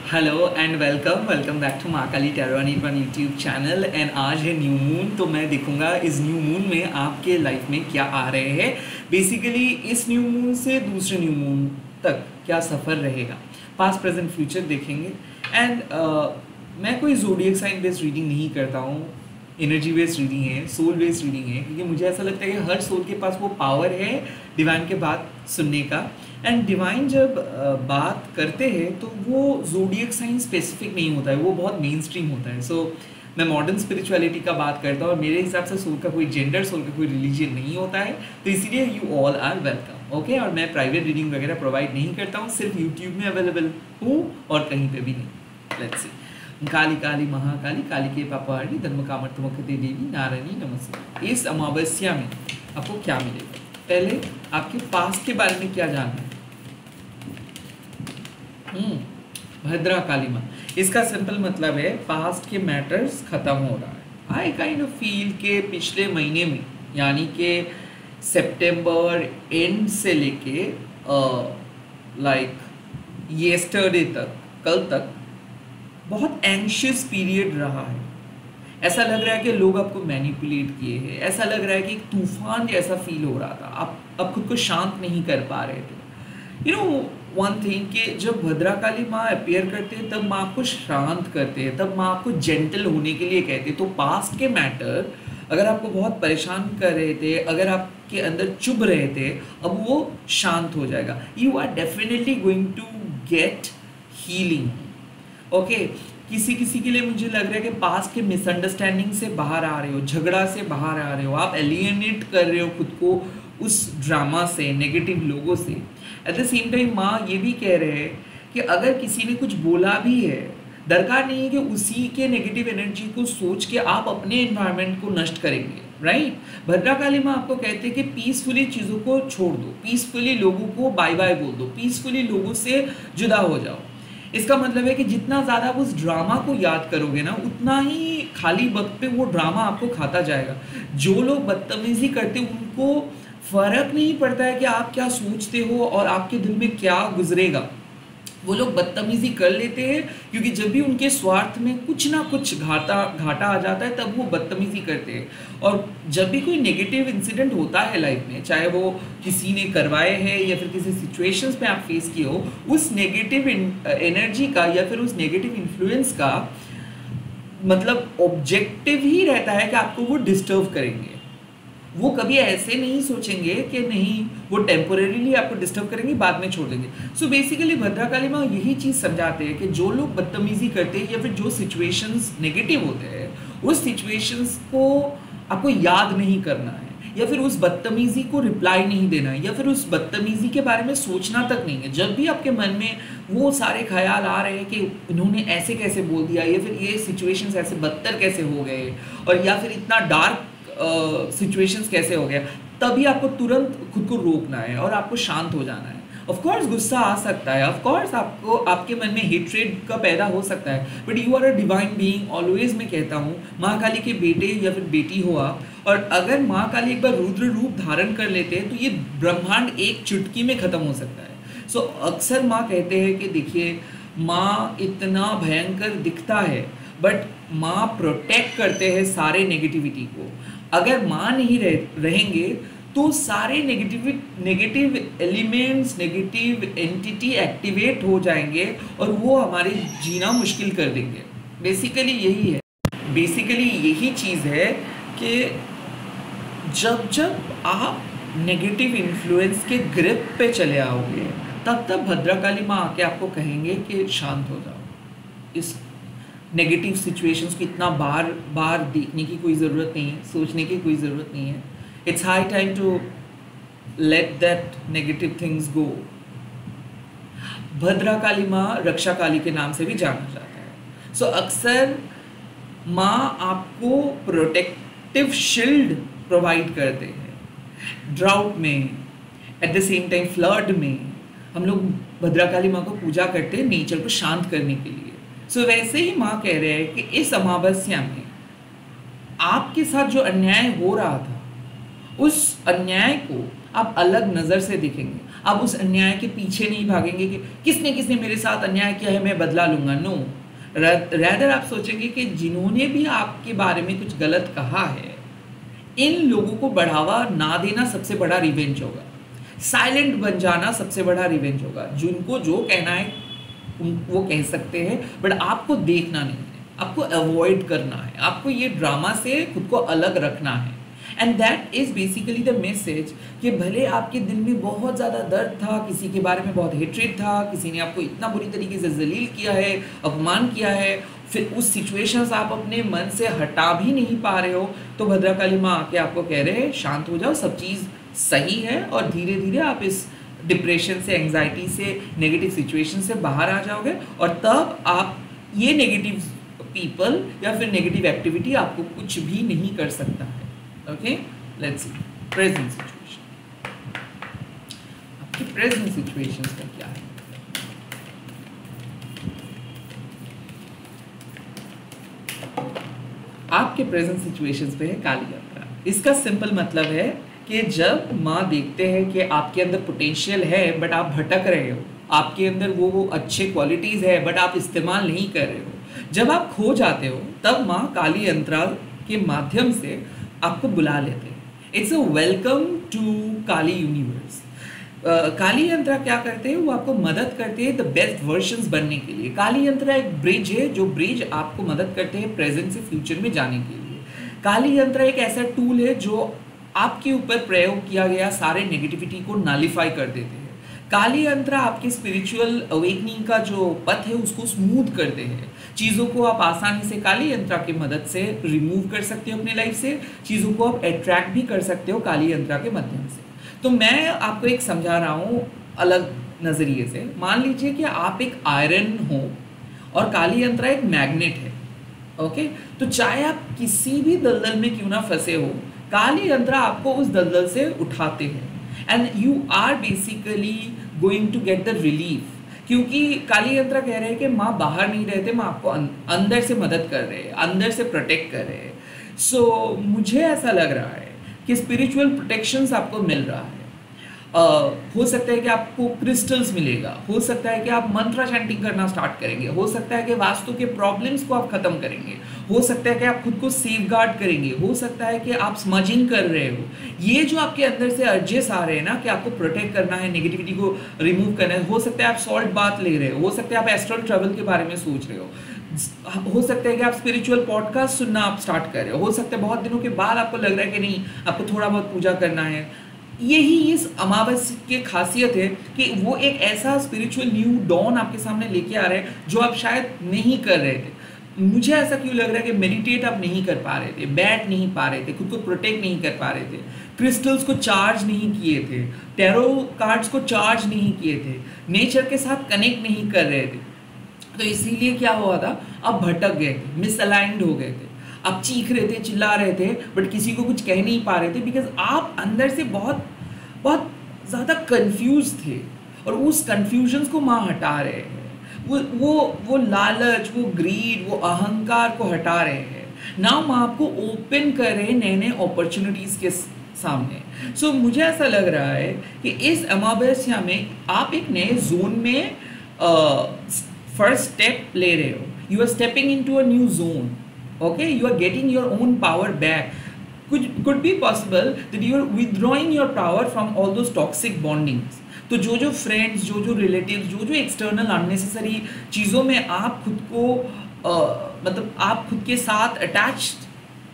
Hello and welcome back to Mahakali tarot and one YouTube channel. And आज है new moon, तो मैं देखूंगा इस न्यू मून में आपके लाइफ में क्या आ रहे हैं। बेसिकली इस न्यू मून से दूसरे न्यू मून तक क्या सफ़र रहेगा, पास्ट प्रेजेंट फ्यूचर देखेंगे। एंड मैं कोई ज़ोडिएक साइन बेस्ड रीडिंग नहीं करता हूँ, एनर्जी बेस्ड रीडिंग है, सोल बेस्ड रीडिंग है, क्योंकि मुझे ऐसा लगता है कि हर सोल के पास वो पावर है डिवाइन के बात सुनने का। एंड डिवाइन जब बात करते हैं तो वो ज़ोडिएक साइन स्पेसिफिक नहीं होता है, वो बहुत मेन स्ट्रीम होता है। सो मैं मॉडर्न स्पिरिचुअलिटी का बात करता हूँ और मेरे हिसाब से सोल का कोई जेंडर, सोल का कोई रिलीजन नहीं होता है, तो इसीलिए you all are welcome. Okay, और मैं प्राइवेट रीडिंग वगैरह प्रोवाइड नहीं करता हूँ, सिर्फ यूट्यूब में अवेलेबल हूँ और कहीं पर भी नहीं। Let's see. काली काली महाकाली, काली के पापहाड़ी, धर्म कामर्थमुखते देवी नारायणी नमस्ते। इस अमावस्या में आपको क्या मिलेगा? पहले आपके पास्ट के बारे में क्या जानना है? भद्रा काली माँ, इसका सिंपल मतलब है पास्ट के मैटर्स खत्म हो रहा है। आई काइंड ऑफ फील के पिछले महीने में, यानी कि सितंबर एंड से लेके लाइक येस्टरडे तक, कल तक बहुत एंशियस पीरियड रहा है। ऐसा लग रहा है कि लोग आपको मैनिपुलेट किए हैं, ऐसा लग रहा है कि एक तूफान जैसा फील हो रहा था, आप खुद को शांत नहीं कर पा रहे थे। यू नो वन थिंग कि जब भद्राकाली माँ अपेयर करते हैं तब माँ आपको शांत करते हैं, तब माँ आपको जेंटल होने के लिए कहते हैं। तो पास्ट के मैटर अगर आपको बहुत परेशान कर रहे थे, अगर आपके अंदर चुभ रहे थे, अब वो शांत हो जाएगा। You are definitely going to get healing. Okay, किसी किसी के लिए मुझे लग रहा है कि पास्ट के मिसअंडरस्टैंडिंग से बाहर आ रहे हो, झगड़ा से बाहर आ रहे हो, आप एलियनेट कर रहे हो खुद को उस ड्रामा से, नेगेटिव लोगों से। एट द सेम टाइम माँ ये भी कह रहे हैं कि अगर किसी ने कुछ बोला भी है, दरकार नहीं है कि उसी के नेगेटिव एनर्जी को सोच के आप अपने एनवायरनमेंट को नष्ट करेंगे, राइट? भद्राकाली माँ आपको कहते हैं कि पीसफुली चीज़ों को छोड़ दो, पीसफुली लोगों को बाय बाय बोल दो, पीसफुली लोगों से जुदा हो जाओ। इसका मतलब है कि जितना ज़्यादा आप उस ड्रामा को याद करोगे ना, उतना ही खाली वक्त पे वो ड्रामा आपको खाता जाएगा। जो लोग बदतमीजी करते हैं उनको फ़र्क नहीं पड़ता है कि आप क्या सोचते हो और आपके दिल में क्या गुजरेगा, वो लोग बदतमीजी कर लेते हैं, क्योंकि जब भी उनके स्वार्थ में कुछ ना कुछ घाटा आ जाता है तब वो बदतमीजी करते हैं। और जब भी कोई नेगेटिव इंसिडेंट होता है लाइफ में, चाहे वो किसी ने करवाए हैं या फिर किसी सिचुएशंस में आप फेस किए हो, उस नेगेटिव एनर्जी का या फिर उस नेगेटिव इन्फ्लुएंस का मतलब ऑब्जेक्टिव ही रहता है कि आपको वो डिस्टर्ब करेंगे। वो कभी ऐसे नहीं सोचेंगे कि नहीं, वो टेम्पोरेरीली आपको डिस्टर्ब करेंगे, बाद में छोड़ देंगे। सो बेसिकली भद्राकाली माँ यही चीज़ समझाते हैं कि जो लोग बदतमीजी करते हैं या फिर जो सिचुएशंस नेगेटिव होते हैं, उस सिचुएशंस को आपको याद नहीं करना है, या फिर उस बदतमीजी को रिप्लाई नहीं देना है, या फिर उस बदतमीजी के बारे में सोचना तक नहीं है। जब भी आपके मन में वो सारे ख्याल आ रहे हैं कि उन्होंने ऐसे कैसे बोल दिया, या फिर ये सिचुएशंस ऐसे बदतर कैसे हो गए, और या फिर इतना डार्क सिचुएशंस कैसे हो गया, तभी आपको तुरंत खुद को रोकना है और आपको शांत हो जाना है। ऑफ कोर्स गुस्सा आ सकता है, ऑफ कोर्स आपको आपके मन में हेट्रेड का पैदा हो सकता है, but you are a divine being. Always मैं कहता हूँ, माँ काली के बेटे या फिर बेटी हो आप, और अगर माँ काली एक बार रुद्र रूप धारण कर लेते हैं तो ये ब्रह्मांड एक चुटकी में ख़त्म हो सकता है। सो अक्सर माँ कहते हैं कि देखिए, माँ इतना भयंकर दिखता है बट माँ प्रोटेक्ट करते हैं सारे नेगेटिविटी को। अगर माँ नहीं रहेंगे तो सारे negative elements, negative entity activate हो जाएंगे और वो हमारे जीना मुश्किल कर देंगे। बेसिकली यही चीज़ है कि जब आप नेगेटिव इन्फ्लुएंस के ग्रिप पे चले आओगे, तब भद्राकाली माँ आके आपको कहेंगे कि शांत हो जाओ। इस नेगेटिव सिचुएशंस को इतना बार देखने की कोई ज़रूरत नहीं है, सोचने की कोई ज़रूरत नहीं है। It's high time to let that negative things go. Bhadrakali माँ रक्षा काली के नाम से भी जाना जाता है। सो अक्सर माँ आपको प्रोटेक्टिव शील्ड प्रोवाइड करते हैं। ड्राउट में, eight the same time flood में हम लोग भद्राकाली माँ को पूजा करते हैं नेचर को शांत करने के लिए। सो वैसे ही माँ कह रहे हैं कि इस अमावस्या में आपके साथ जो अन्याय हो रहा था, उस अन्याय को आप अलग नज़र से देखेंगे, आप उस अन्याय के पीछे नहीं भागेंगे कि किसने किसने मेरे साथ अन्याय किया है मैं बदला लूंगा। नो, रैदर आप सोचेंगे कि जिन्होंने भी आपके बारे में कुछ गलत कहा है, इन लोगों को बढ़ावा ना देना सबसे बड़ा रिवेंज होगा। साइलेंट बन जाना सबसे बड़ा रिवेंज होगा। जिनको जो कहना है वो कह सकते हैं, बट आपको देखना नहीं है, आपको अवॉइड करना है, आपको ये ड्रामा से खुद को अलग रखना है। And that is basically the message कि भले आपके दिल में बहुत ज़्यादा दर्द था, किसी के बारे में बहुत हेट्रेड था, किसी ने आपको इतना बुरी तरीके से जलील किया है, अपमान किया है, फिर उस सिचुएशन से आप अपने मन से हटा भी नहीं पा रहे हो, तो भद्रकाली माँ आके आपको कह रहे हैं शांत हो जाओ, सब चीज़ सही है और धीरे धीरे आप इस डिप्रेशन से, एंग्जाइटी से, नेगेटिव सिचुएशन से बाहर आ जाओगे और तब आप ये नेगेटिव पीपल या फिर नेगेटिव एक्टिविटी आपको कुछ भी नहीं कर सकता है। Okay, let's see present situation. आपकी प्रेजेंट सिचुएशन का क्या है? आपके प्रेजेंट सिचुएशंस पे है काली यात्रा। इसका सिंपल मतलब है कि जब माँ देखते हैं कि आपके अंदर पोटेंशियल है बट आप भटक रहे हो, आपके अंदर वो अच्छे क्वालिटीज़ है बट आप इस्तेमाल नहीं कर रहे हो, जब आप खो जाते हो, तब माँ काली यंत्रा के माध्यम से आपको बुला लेते हैं। It's a welcome to Kali universe. Kali यंत्रा क्या करते हैं? वो आपको मदद करते हैं द बेस्ट वर्जन्स बनने के लिए। काली यंत्रा एक ब्रिज है, जो ब्रिज आपको मदद करते हैं प्रेजेंट से फ्यूचर में जाने के लिए। काली यंत्रा एक ऐसा टूल है जो आपके ऊपर प्रयोग किया गया सारे नेगेटिविटी को नलिफाई कर देते हैं। काली यंत्रा आपके स्पिरिचुअल अवेकनिंग का जो पथ है उसको स्मूथ करते हैं। चीज़ों को आप आसानी से काली यंत्रा की मदद से रिमूव कर सकते हो अपने लाइफ से, चीज़ों को आप अट्रैक्ट भी कर सकते हो काली यंत्रा के माध्यम से। तो मैं आपको एक समझा रहा हूँ अलग नज़रिए से। मान लीजिए कि आप एक आयरन हो और काली यंत्रा एक मैग्नेट है। ओके, तो चाहे आप किसी भी दलदल में क्यों ना फंसे हो, काली यंत्रा आपको उस दलदल से उठाते हैं and you are basically going to get the relief. क्योंकि काली यंत्रा कह रहे हैं कि माँ बाहर नहीं रहते, माँ आपको अंदर से मदद कर रहे हैं, अंदर से प्रोटेक्ट कर रहे हैं। सो मुझे ऐसा लग रहा है कि स्पिरिचुअल प्रोटेक्शंस आपको मिल रहा है। हो सकता है कि आपको क्रिस्टल्स मिलेगा, हो सकता है कि आप मंत्रा चैंटिंग करना स्टार्ट करेंगे, हो सकता है कि वास्तु के प्रॉब्लम्स को आप खत्म करेंगे, हो सकता है कि आप खुद को सेफगार्ड करेंगे, हो सकता है कि आप स्मजिंग कर रहे हो। ये जो आपके अंदर से अर्जेस आ रहे हैं ना कि आपको प्रोटेक्ट करना है, नेगेटिविटी को रिमूव करना है, हो सकता है आप सॉल्ट बाथ ले रहे हो सकता है आप एस्ट्रल ट्रैवल के बारे में सोच रहे हो सकता है कि आप स्पिरिचुअल पॉडकास्ट सुनना आप स्टार्ट कर रहे हो सकता है बहुत दिनों के बाद आपको लग रहा है कि नहीं, आपको थोड़ा बहुत पूजा करना है। यही इस अमावस्या की खासियत है कि वो एक ऐसा स्पिरिचुअल न्यू डॉन आपके सामने लेके आ रहे हैं जो आप शायद नहीं कर रहे थे। मुझे ऐसा क्यों लग रहा है कि मेडिटेट आप नहीं कर पा रहे थे, बैठ नहीं पा रहे थे, खुद को प्रोटेक्ट नहीं कर पा रहे थे, क्रिस्टल्स को चार्ज नहीं किए थे, टैरो कार्ड्स को चार्ज नहीं किए थे, नेचर के साथ कनेक्ट नहीं कर रहे थे। तो इसीलिए क्या हुआ था, आप भटक गए थे, मिसअलाइंड हो गए थे, आप चीख रहे थे, चिल्ला रहे थे, बट किसी को कुछ कह नहीं पा रहे थे बिकॉज आप अंदर से बहुत बहुत ज़्यादा कंफ्यूज थे और उस कंफ्यूजन्स को माँ हटा रहे हैं। वो लालच, वो ग्रीड, वो अहंकार को हटा रहे हैं। नाउ माँ आपको ओपन कर रहे हैं नए नए अपॉर्चुनिटीज़ के सामने। सो मुझे ऐसा लग रहा है कि इस अमावस्या में आप एक नए जोन में फर्स्ट स्टेप ले रहे हो। You are stepping into a new zone. Okay, you are getting your own power back. Could be possible that you are withdrawing your power from all those toxic bondings. तो जो friends, जो relatives, जो external unnecessary चीज़ों में आप खुद को मतलब आप खुद के साथ अटैच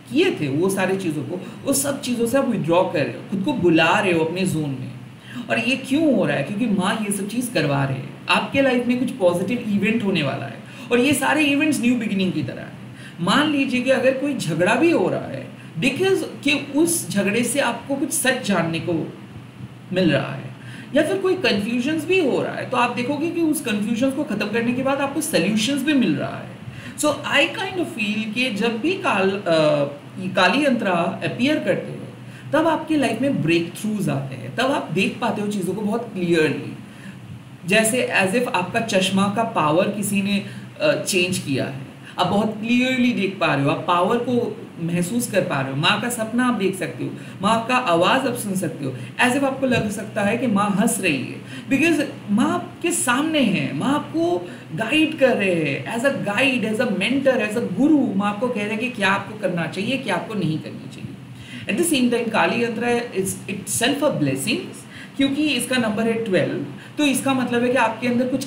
किए थे, वो सारी चीज़ों को, वो सब चीज़ों से आप विड्रॉ कर रहे हो, खुद को बुला रहे हो अपने जोन में। और ये क्यों हो रहा है? क्योंकि माँ ये सब चीज़ करवा रहे हैं। आपके लाइफ में कुछ पॉजिटिव इवेंट होने वाला है और ये सारे इवेंट्स न्यू बिगिनिंग की तरह है। मान लीजिए कि अगर कोई झगड़ा भी हो रहा है बिकॉज कि उस झगड़े से आपको कुछ सच जानने को मिल रहा है, या फिर कोई कंफ्यूजन्स भी हो रहा है, तो आप देखोगे कि उस कंफ्यूजन्स को ख़त्म करने के बाद आपको सल्यूशंस भी मिल रहा है। सो आई काइंड ऑफ फील कि जब भी काली यंत्रा अपीयर करते हैं तब आपके लाइफ में ब्रेक थ्रूज आते हैं, तब आप देख पाते हो चीज़ों को बहुत क्लियरली, जैसे एज इफ आपका चश्मा का पावर किसी ने चेंज किया है। आप बहुत क्लियरली देख पा रहे हो, आप पावर को महसूस कर पा रहे हो, माँ का सपना आप देख सकते हो, माँ का आवाज़ आप सुन सकते हो। ऐसे में आपको लग सकता है कि माँ हंस रही है, बिकॉज माँ आपके सामने है, माँ आपको गाइड कर रहे हैं, as a guide, as a mentor, as a guru. माँ आपको कह रहे हैं कि क्या आपको करना चाहिए, क्या आपको नहीं करनी चाहिए। एट द सेम टाइम काली यंत्र इज इटसेल्फ अ ब्लेसिंग्स, क्योंकि इसका नंबर है 12, तो इसका मतलब है कि आपके अंदर कुछ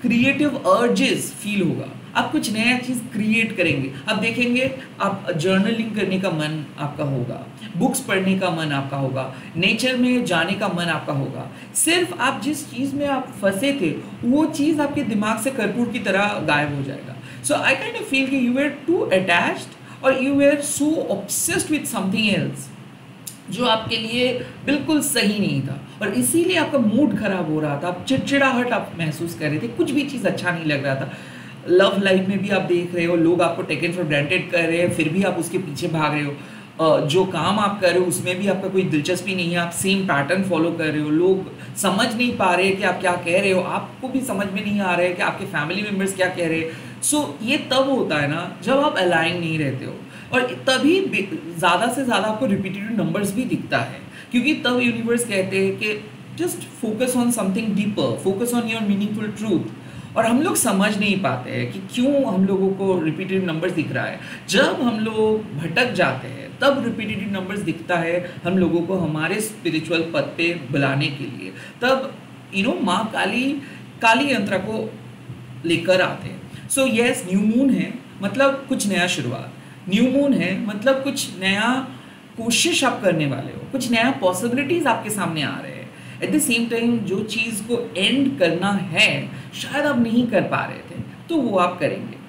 क्रिएटिव अर्जेस फील होगा, आप कुछ नया चीज़ क्रिएट करेंगे। आप देखेंगे, आप जर्नलिंग करने का मन आपका होगा, बुक्स पढ़ने का मन आपका होगा, नेचर में जाने का मन आपका होगा। सिर्फ आप जिस चीज़ में आप फंसे थे वो चीज़ आपके दिमाग से कर्पूर की तरह गायब हो जाएगा। So I kind of feel कि यू आर टू अटैच्ड और you are so obsessed with something else जो आपके लिए बिल्कुल सही नहीं था, और इसीलिए आपका मूड खराब हो रहा था, आप चिड़चिड़ाहट आप महसूस कर रहे थे, कुछ भी चीज़ अच्छा नहीं लग रहा था। लव लाइफ में भी आप देख रहे हो लोग आपको टेकन फॉर ग्रांटेड कर रहे हैं, फिर भी आप उसके पीछे भाग रहे हो। जो काम आप कर रहे हो उसमें भी आपका कोई दिलचस्पी नहीं है, आप सेम पैटर्न फॉलो कर रहे हो। लोग समझ नहीं पा रहे कि आप क्या कह रहे हो, आपको भी समझ में नहीं आ रहा है कि आपके फैमिली मेम्बर्स क्या कह रहे हैं। सो ये तब होता है ना जब आप अलाइन नहीं रहते हो, और तभी ज़्यादा से ज़्यादा आपको रिपीटेटिव नंबर्स भी दिखता है, क्योंकि तब यूनिवर्स कहते हैं कि just focus on something deeper, focus on your meaningful truth. और हम लोग समझ नहीं पाते हैं कि क्यों हम लोगों को रिपीटेटिव नंबर्स दिख रहा है। जब हम लोग भटक जाते हैं तब रिपीटेटिव नंबर्स दिखता है हम लोगों को हमारे स्पिरिचुअल पद पे बुलाने के लिए। तब माँ काली यंत्र को लेकर आते हैं। सो यस, न्यू मून है मतलब कुछ नया शुरुआत, न्यू मून है मतलब कुछ नया कोशिश आप करने वाले हो, कुछ नया पॉसिबिलिटीज आपके सामने आ रहे हैं। एट द सेम टाइम जो चीज़ को एंड करना है शायद आप नहीं कर पा रहे थे, तो वो आप करेंगे।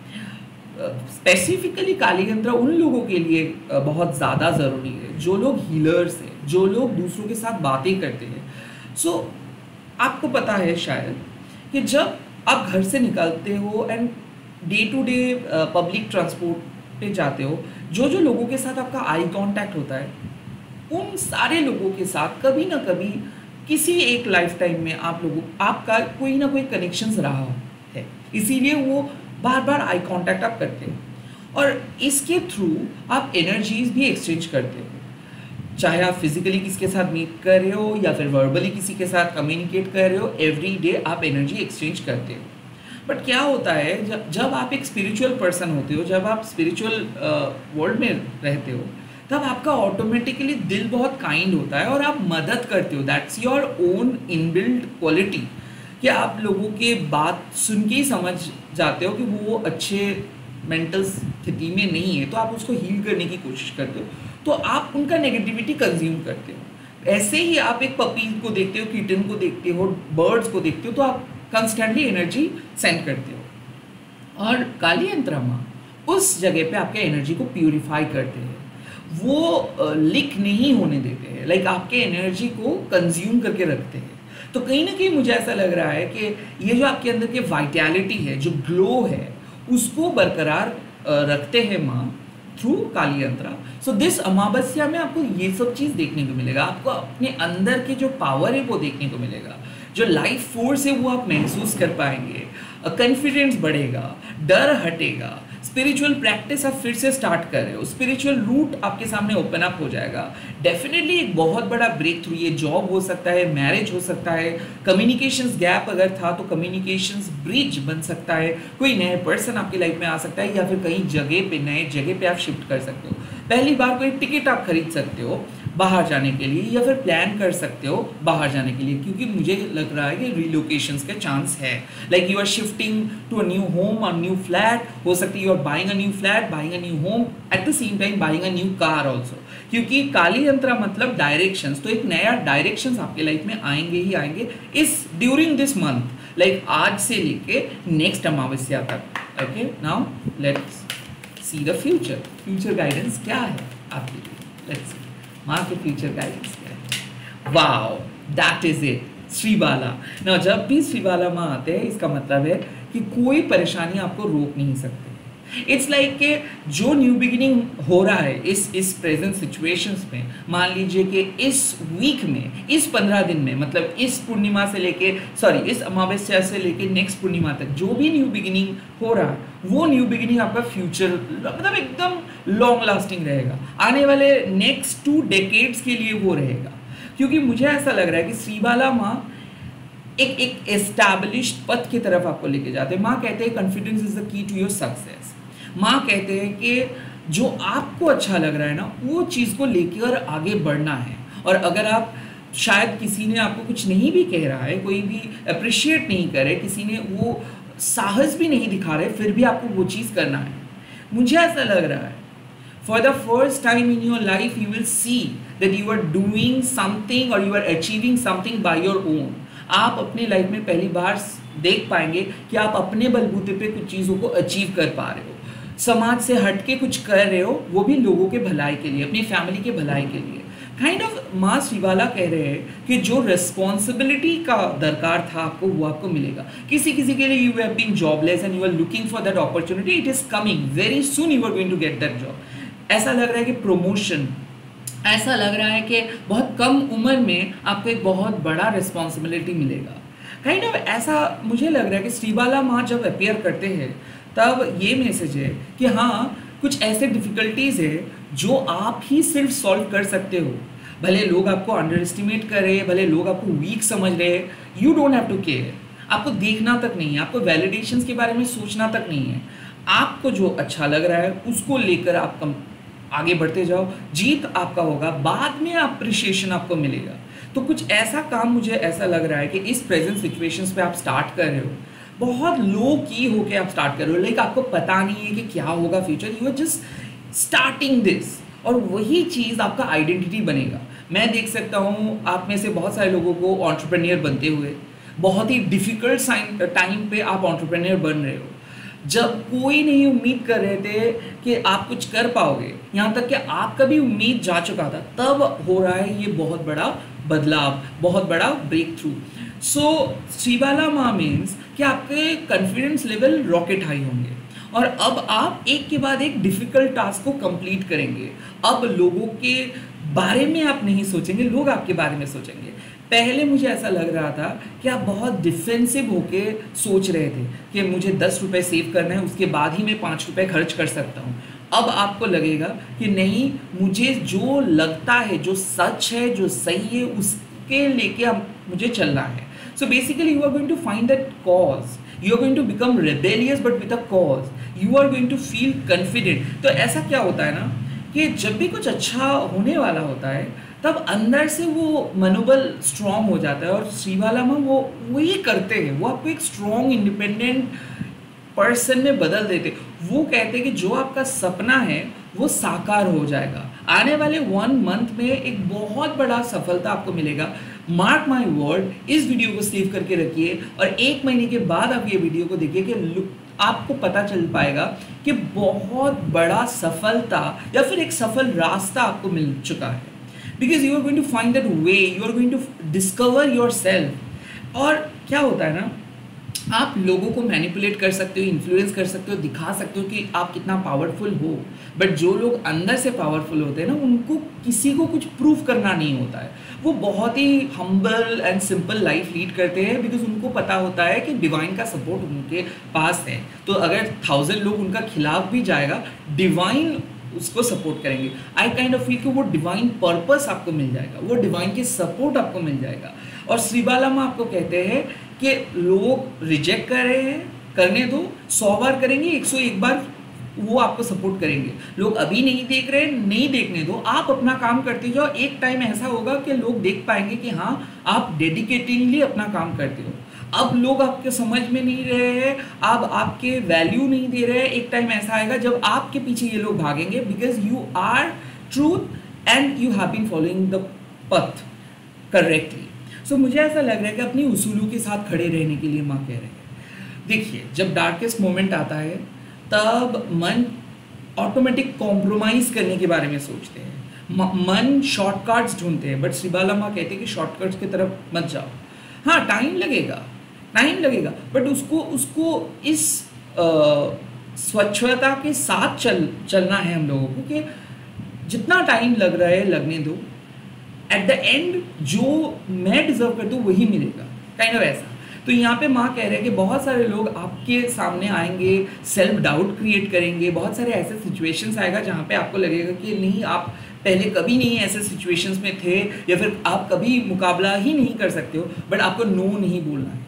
स्पेसिफिकली काली यंत्र उन लोगों के लिए बहुत ज़्यादा ज़रूरी है जो लोग हीलर्स हैं, जो लोग दूसरों के साथ बातें करते हैं। सो आपको पता है शायद कि जब आप घर से निकलते हो and day to day public transport पे जाते हो, जो जो लोगों के साथ आपका आई कांटेक्ट होता है, उन सारे लोगों के साथ कभी ना कभी किसी एक लाइफ टाइम में आपका कोई ना कोई कनेक्शंस रहा है, इसीलिए वो बार बार आई कांटेक्ट आप करते हो और इसके थ्रू आप एनर्जीज भी एक्सचेंज करते हो। चाहे आप फिजिकली किसी के साथ मीट कर रहे हो या फिर वर्बली किसी के साथ कम्युनिकेट कर रहे हो, एवरी डे आप एनर्जी एक्सचेंज करते हो। बट क्या होता है जब आप एक स्पिरिचुअल पर्सन होते हो, जब आप स्पिरिचुअल वर्ल्ड में रहते हो, तब आपका ऑटोमेटिकली दिल बहुत काइंड होता है और आप मदद करते हो। That's your own inbuilt quality कि आप लोगों के बात सुन के ही समझ जाते हो कि वो अच्छे मेंटल स्थिति में नहीं है, तो आप उसको हील करने की कोशिश करते हो, तो आप उनका नेगेटिविटी कंज्यूम करते हो। ऐसे ही आप एक पपी को देखते हो, किटन को देखते हो, बर्ड्स को देखते हो, तो आप कंस्टेंटली एनर्जी सेंड करते हो। और काली यंत्र माँ उस जगह पे आपके एनर्जी को प्यूरिफाई करते हैं, वो लीक नहीं होने देते हैं, लाइक आपके एनर्जी को कंज्यूम करके रखते हैं। तो कहीं ना कहीं मुझे ऐसा लग रहा है कि ये जो आपके अंदर की वाइटैलिटी है, जो ग्लो है, उसको बरकरार रखते हैं माँ थ्रू काली यंत्र। सो दिस अमावस्या में आपको ये सब चीज़ देखने को मिलेगा, आपको अपने अंदर के जो पावर है वो देखने को मिलेगा, जो लाइफ फोर्स है वो आप महसूस कर पाएंगे, कॉन्फिडेंस बढ़ेगा, डर हटेगा, स्पिरिचुअल प्रैक्टिस आप फिर से स्टार्ट कर रहे हो, स्पिरिचुअल रूट आपके सामने ओपन अप हो जाएगा। डेफिनेटली एक बहुत बड़ा ब्रेक थ्रू, ये जॉब हो सकता है, मैरिज हो सकता है, कम्युनिकेशंस गैप अगर था तो कम्युनिकेशंस ब्रिज बन सकता है, कोई नए पर्सन आपकी लाइफ में आ सकता है, या फिर कहीं नए जगह पे आप शिफ्ट कर सकते हो। पहली बार कोई टिकट आप खरीद सकते हो बाहर जाने के लिए, या फिर प्लान कर सकते हो बाहर जाने के लिए, क्योंकि मुझे लग रहा है कि रिलोकेशंस के चांस है, like you are shifting to a new home और न्यू फ्लैट, हो सकती है you are buying a new flat, buying a new home, at the same time buying a new car also, क्योंकि काली यंत्र मतलब डायरेक्शंस, तो एक नया डायरेक्शंस आपके लाइफ में आएंगे ही आएंगे इस ड्यूरिंग दिस मंथ, लाइक आज से लेके नेक्स्ट अमावस्या तक। Okay, now let's see the future guidance क्या है आपके लिए। लेट्स सी माँ के फ्यूचर गाइडेंस क्या है। Wow, that is it, Shribala. ना जब भी श्रीबाला माँ आते हैं इसका मतलब है कि कोई परेशानी आपको रोक नहीं सकती, इट्स लाइक कि जो न्यू बिगिनिंग हो रहा है इस प्रेजेंट सिचुएशंस में, मान लीजिए कि इस वीक में, इस 15 दिन में, मतलब इस पूर्णिमा से लेके इस अमावस्या से लेके नेक्स्ट पूर्णिमा तक जो भी न्यू बिगिनिंग हो रहा है, वो न्यू बिगिनिंग आपका फ्यूचर मतलब एकदम लॉन्ग लास्टिंग रहेगा, आने वाले नेक्स्ट 2 डेकेड्स के लिए वो रहेगा। क्योंकि मुझे ऐसा लग रहा है कि श्रीबाला माँ एक एस्टैब्लिश्ड पथ की तरफ आपको लेके जाते हैं। माँ कहते हैं confidence is the key to your success. माँ कहते हैं कि जो आपको अच्छा लग रहा है ना, वो चीज़ को लेकर आगे बढ़ना है। और अगर आप शायद किसी ने आपको कुछ नहीं भी कह रहा है, कोई भी अप्रिशिएट नहीं करे, किसी ने वो साहस भी नहीं दिखा रहे, फिर भी आपको वो चीज़ करना है। मुझे ऐसा लग रहा है for the first time in your life you will see that you are doing something or you are achieving something by your own। आप अपने लाइफ में पहली बार देख पाएंगे कि आप अपने बलबूते पे कुछ चीज़ों को अचीव कर पा रहे हो, समाज से हट के कुछ कर रहे हो, वो भी लोगों के भलाई के लिए, अपनी फैमिली के भलाई के लिए। काइंड ऑफ माँ श्रीबाला कह रहे हैं कि जो रिस्पॉन्सिबिलिटी का दरकार था आपको, वो आपको मिलेगा। किसी के लिए you have been jobless and you are looking for that opportunity, it is coming very soon, you are going to get that job. ऐसा लग रहा है कि प्रमोशन, ऐसा लग रहा है कि बहुत कम उम्र में आपको एक बहुत बड़ा रिस्पॉन्सिबिलिटी मिलेगा। काइंड ऑफ ऐसा मुझे लग रहा है कि श्रीबाला माँ जब अपेयर करते हैं तब ये मैसेज है कि हाँ, कुछ ऐसे डिफ़िकल्टीज़ है जो आप ही सिर्फ सॉल्व कर सकते हो। भले लोग आपको अंडर एस्टिमेट कर रहे हैं, भले लोग आपको वीक समझ रहे हैं, you don't have to care. आपको देखना तक नहीं है, आपको वैलिडेशंस के बारे में सोचना तक नहीं है। आपको जो अच्छा लग रहा है उसको लेकर आप आगे बढ़ते जाओ, जीत आपका होगा, बाद में अप्रिशिएशन आपको मिलेगा। तो कुछ ऐसा काम मुझे ऐसा लग रहा है कि इस प्रेजेंट सिचुएशंस पे आप स्टार्ट कर रहे हो, बहुत लो की होके आप स्टार्ट कर रहे हो, लाइक आपको पता नहीं है कि क्या होगा future, you are just starting this, और वही चीज़ आपका आइडेंटिटी बनेगा। मैं देख सकता हूँ आप में से बहुत सारे लोगों को एंटरप्रेन्योर बनते हुए, बहुत ही डिफ़िकल्ट टाइम पे आप एंटरप्रेन्योर बन रहे हो, जब कोई नहीं उम्मीद कर रहे थे कि आप कुछ कर पाओगे, यहाँ तक कि आपका भी उम्मीद जा चुका था, तब हो रहा है ये बहुत बड़ा बदलाव, बहुत बड़ा ब्रेक थ्रू। सो श्रीबाला माँ मीन्स कि आपके कॉन्फिडेंस लेवल रॉकेट हाई होंगे और अब आप एक के बाद एक डिफ़िकल्ट टास्क को कंप्लीट करेंगे। अब लोगों के बारे में आप नहीं सोचेंगे, लोग आपके बारे में सोचेंगे। पहले मुझे ऐसा लग रहा था कि आप बहुत डिफेंसिव होके सोच रहे थे कि मुझे 10 रुपये सेव करना है, उसके बाद ही मैं 5 रुपये खर्च कर सकता हूँ। अब आपको लगेगा कि नहीं, मुझे जो लगता है, जो सच है, जो सही है, उसके लेके मुझे चलना है। So basically you are going to find that cause, you are going to become rebellious but with a cause, you are going to feel confident. तो ऐसा क्या होता है ना कि जब भी कुछ अच्छा होने वाला होता है तब अंदर से वो मनोबल स्ट्रॉन्ग हो जाता है, और श्रीबाला माँ वो वही करते हैं, वो आपको एक स्ट्रॉन्ग इंडिपेंडेंट पर्सन में बदल देते। वो कहते हैं कि जो आपका सपना है वो साकार हो जाएगा, आने वाले 1 मंथ में एक बहुत बड़ा सफलता आपको मिलेगा। मार्क माई वर्ड, इस वीडियो को सेव करके रखिए और 1 महीने के बाद आप ये वीडियो को देखिए कि आपको पता चल पाएगा कि बहुत बड़ा सफलता या फिर एक सफल रास्ता आपको मिल चुका है। Because you are going to find that way, you are going to discover yourself. और क्या होता है ना, आप लोगों को मैनिपुलेट कर सकते हो, इन्फ्लुएंस कर सकते हो, दिखा सकते हो कि आप कितना पावरफुल हो, बट जो लोग अंदर से पावरफुल होते हैं ना, उनको किसी को कुछ प्रूव करना नहीं होता है। वो बहुत ही humble and simple life lead करते हैं, बिकॉज उनको पता होता है कि डिवाइन का सपोर्ट उनके पास है। तो अगर 1000 लोग उनका खिलाफ भी जाएगा, डिवाइन उसको सपोर्ट करेंगे। आई काइंड ऑफ फील कि वो डिवाइन पर्पस आपको मिल जाएगा, वो डिवाइन की सपोर्ट आपको मिल जाएगा। और श्रीबाला माँ आपको कहते हैं कि लोग रिजेक्ट कर रहे हैं, करने दो, 100 बार करेंगे, 101 बार वो आपको सपोर्ट करेंगे। लोग अभी नहीं देख रहे, नहीं देखने दो, आप अपना काम करते जाओ। एक टाइम ऐसा होगा कि लोग देख पाएंगे कि हाँ, आप डेडिकेटिंगली अपना काम करते हो। अब लोग आपके समझ में नहीं रहे हैं, अब आपके वैल्यू नहीं दे रहे हैं। एक टाइम ऐसा आएगा जब आपके पीछे ये लोग भागेंगे, because you are truth and you have been following the path correctly. So मुझे ऐसा लग रहा है कि अपनी उसूलों के साथ खड़े रहने के लिए माँ कह रहे हैं। देखिए, जब डार्केस्ट मोमेंट आता है तब मन ऑटोमेटिक कॉम्प्रोमाइज़ करने के बारे में सोचते हैं, मन शॉर्टकट्स ढूंढते हैं। बट श्रीबाला माँ कहते हैं कि शॉर्टकट्स की तरफ मत जाओ। हाँ, टाइम लगेगा, बट उसको इस स्वच्छता के साथ चलना है हम लोगों को, कि जितना टाइम लग रहा है लगने दो, एट द एंड जो मैं डिजर्व करता हूँ वही मिलेगा, काइंड ऑफ ऐसा। तो यहाँ पे माँ कह रहे हैं कि बहुत सारे लोग आपके सामने आएंगे, सेल्फ डाउट क्रिएट करेंगे, बहुत सारे ऐसे सिचुएशंस आएगा जहाँ पे आपको लगेगा कि नहीं, आप पहले कभी नहीं ऐसे सिचुएशंस में थे, या फिर आप कभी मुकाबला ही नहीं कर सकते हो, बट आपको नो नहीं बोलना है।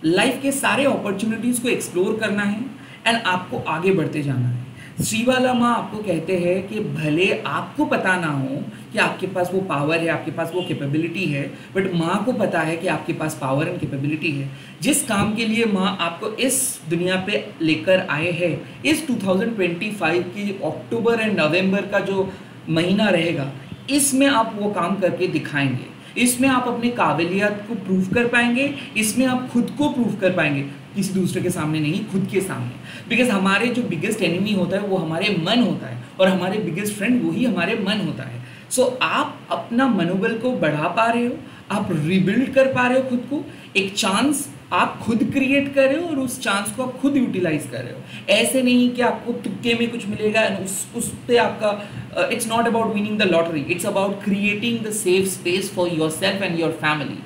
लाइफ के सारे अपॉर्चुनिटीज़ को एक्सप्लोर करना है एंड आपको आगे बढ़ते जाना है। श्रीबाला माँ आपको कहते हैं कि भले आपको पता ना हो कि आपके पास वो पावर है, आपके पास वो कैपेबिलिटी है, बट माँ को पता है कि आपके पास पावर एंड कैपेबिलिटी है। जिस काम के लिए माँ आपको इस दुनिया पे लेकर आए हैं, इस 2025 के अक्टूबर एंड नवंबर का जो महीना रहेगा, इसमें आप वो काम करके दिखाएंगे, इसमें आप अपनी काबिलियत को प्रूव कर पाएंगे, इसमें आप खुद को प्रूव कर पाएंगे, किसी दूसरे के सामने नहीं, खुद के सामने। बिकॉज हमारे जो बिगेस्ट एनिमी होता है वो हमारे मन होता है, और हमारे बिगेस्ट फ्रेंड वही हमारे मन होता है। सो आप अपना मनोबल को बढ़ा पा रहे हो, आप रिबिल्ड कर पा रहे हो खुद को, एक चांस आप खुद क्रिएट कर रहे हो और उस चांस को आप खुद यूटिलाइज कर रहे हो। ऐसे नहीं कि आपको तुक्के में कुछ मिलेगा एंड उस पे आपका it's not about winning the lottery, it's about creating the safe space for yourself and your family.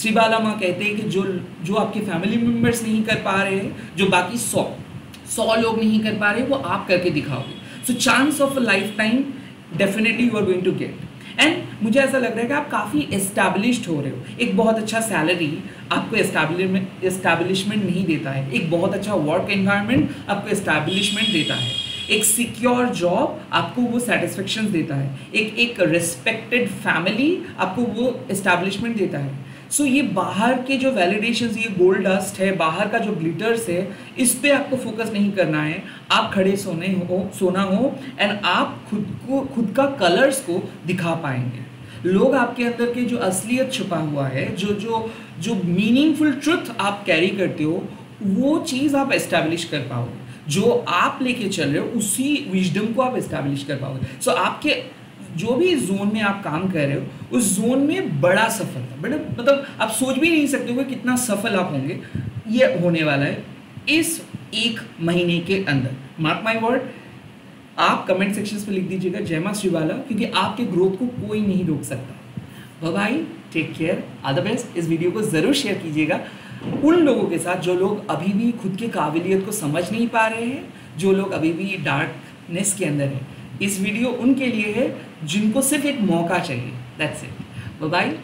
Shribala माँ कहते हैं कि जो आपके फैमिली मेम्बर्स नहीं कर पा रहे हैं, जो बाकी 100 लोग नहीं कर पा रहे, वो आप करके दिखाओगे। So chance of a lifetime definitely you are going to get. And मुझे ऐसा लग रहा है कि आप काफ़ी एस्टैब्लिश्ड हो रहे हो। एक बहुत अच्छा सैलरी आपको एस्टैब्लिशमेंट नहीं देता है, एक बहुत अच्छा वर्क एनवायरनमेंट आपको एस्टैब्लिशमेंट देता है, एक सिक्योर जॉब आपको वो सेटिस्फेक्शन देता है, एक रिस्पेक्टेड फैमिली आपको वो एस्टैब्लिशमेंट देता है। सो ये बाहर के जो वैलिडेशंस, ये गोल्ड डस्ट है, बाहर का जो ग्लिटर्स है, इस पे आपको फोकस नहीं करना है। आप खड़े सोना हो एंड आप खुद का कलर्स को दिखा पाएंगे। लोग आपके अंदर के जो असलियत छुपा हुआ है, जो मीनिंगफुल ट्रुथ आप कैरी करते हो, वो चीज़ आप एस्टैब्लिश कर पाओगे। जो आप लेके चल रहे हो उसी विजडम को आप एस्टैब्लिश कर पाओगे। सो आपके जो भी जोन में आप काम कर रहे हो, उस जोन में बड़ा सफलता, बड़ा मतलब आप सोच भी नहीं सकते हो कि कितना सफल आप होंगे। ये होने वाला है इस 1 महीने के अंदर। Mark my word. आप कमेंट सेक्शंस पे लिख दीजिएगा जय मां श्रीबाला, क्योंकि आपके ग्रोथ को कोई नहीं रोक सकता। Bye bye, take care, all the best. इस वीडियो को ज़रूर शेयर कीजिएगा उन लोगों के साथ जो लोग अभी भी खुद की काबिलियत को समझ नहीं पा रहे हैं, जो लोग अभी भी डार्कनेस के अंदर हैं। इस वीडियो उनके लिए है जिनको सिर्फ एक मौका चाहिए। That's it. Bye bye.